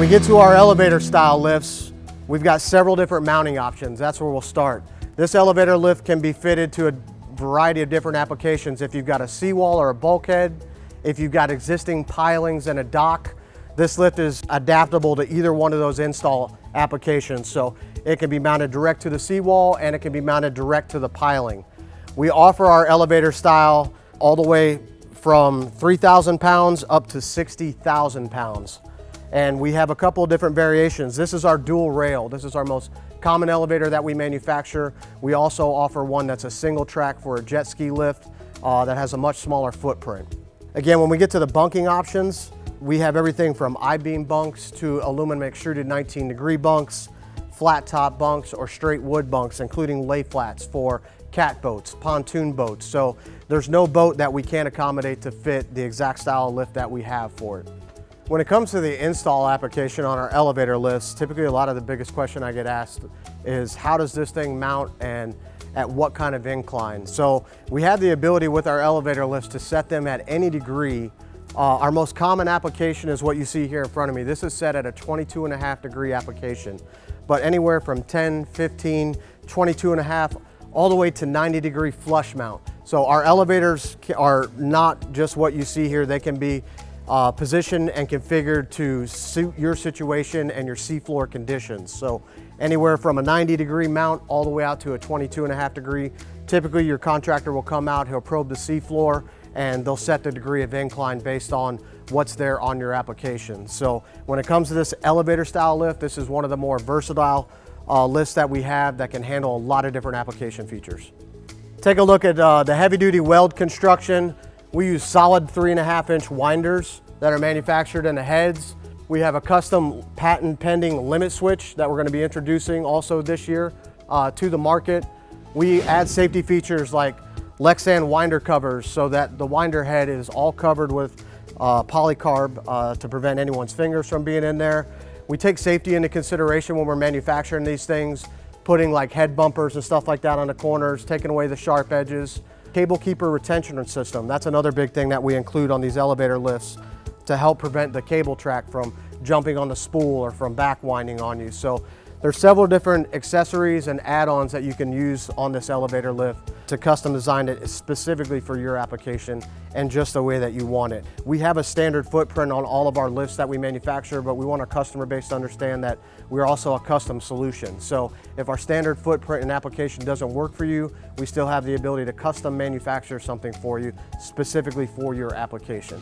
we get to our elevator style lifts, we've got several different mounting options. That's where we'll start. This elevator lift can be fitted to a variety of different applications. If you've got a seawall or a bulkhead, if you've got existing pilings and a dock, this lift is adaptable to either one of those install applications. So it can be mounted direct to the seawall and it can be mounted direct to the piling. We offer our elevator style all the way from 3,000 pounds up to 60,000 pounds. And we have a couple of different variations. This is our dual rail. This is our most common elevator that we manufacture. We also offer one that's a single track for a jet ski lift that has a much smaller footprint. Again, when we get to the bunking options, we have everything from I-beam bunks to aluminum extruded 19-degree bunks, flat top bunks, or straight wood bunks, including lay flats for cat boats, pontoon boats. So there's no boat that we can't accommodate to fit the exact style of lift that we have for it. When it comes to the install application on our elevator lifts, typically a lot of the biggest question I get asked is how does this thing mount and at what kind of incline? So we have the ability with our elevator lifts to set them at any degree. Our most common application is what you see here in front of me. This is set at a 22.5 degree application, but anywhere from 10, 15, 22.5, all the way to 90-degree flush mount. So our elevators are not just what you see here. They can be positioned and configured to suit your situation and your seafloor conditions. So anywhere from a 90-degree mount all the way out to a 22.5 degree. Typically your contractor will come out, he'll probe the seafloor, and they'll set the degree of incline based on what's there on your application. So when it comes to this elevator style lift, this is one of the more versatile lifts that we have that can handle a lot of different application features. Take a look at the heavy duty weld construction. We use solid 3.5-inch winders that are manufactured in the heads. We have a custom patent pending limit switch that we're going to be introducing also this year to the market. We add safety features like Lexan winder covers so that the winder head is all covered with polycarb to prevent anyone's fingers from being in there. We take safety into consideration when we're manufacturing these things, putting like head bumpers and stuff like that on the corners, taking away the sharp edges. Cable keeper retention system, that's another big thing that we include on these elevator lifts to help prevent the cable track from jumping on the spool or from back winding on you. So there's several different accessories and add-ons that you can use on this elevator lift to custom design it specifically for your application and just the way that you want it. We have a standard footprint on all of our lifts that we manufacture, but we want our customer base to understand that we're also a custom solution. So if our standard footprint and application doesn't work for you, we still have the ability to custom manufacture something for you specifically for your application.